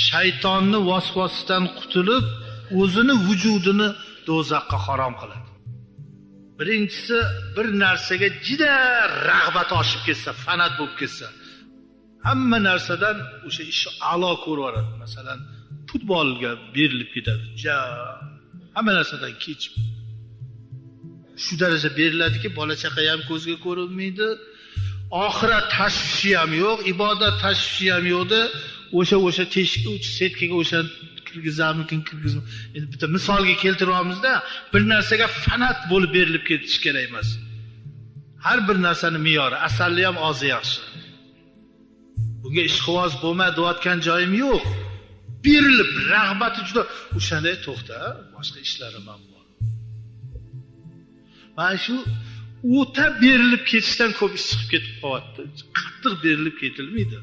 shaytonni vasvasidan qutulib, o'zini vujudini do'zaxga harom qiladi. Birinchisi, bir narsaga juda rag'bat oshib ketsa, fanat bo'lib ketsa, hamma narsadan o'sha ishni a'lo ko'raveradi. Masalan, futbolga berilib ketadi. Hamma narsadan kechib. Shu daraja beriladiki, bola chaqa ham ko'zga ko'rinmaydi. Oxirat tashvishi ham yo'q, ibodat tashvishi ham yo'qdi. O'sha teshik setkaga o'sha kirgizamikin. Endi bitta misolga keltiryapmiz-da, bir narsaga fanat bo'lib berilib ketish kerak emas. Har bir narsani me'yori, asalli ham ozi yaxshi. Bunga ishqivoz bo'lmayotgan joyim yo'q. Berilib, rag'bati juda o'shanday to'xta, boshqa ishlarim ham bor. Mana shu o'ta berilib ketishdan ko'p ish chiqib ketib qolyapti. Qattiq berilib ketilmaydi.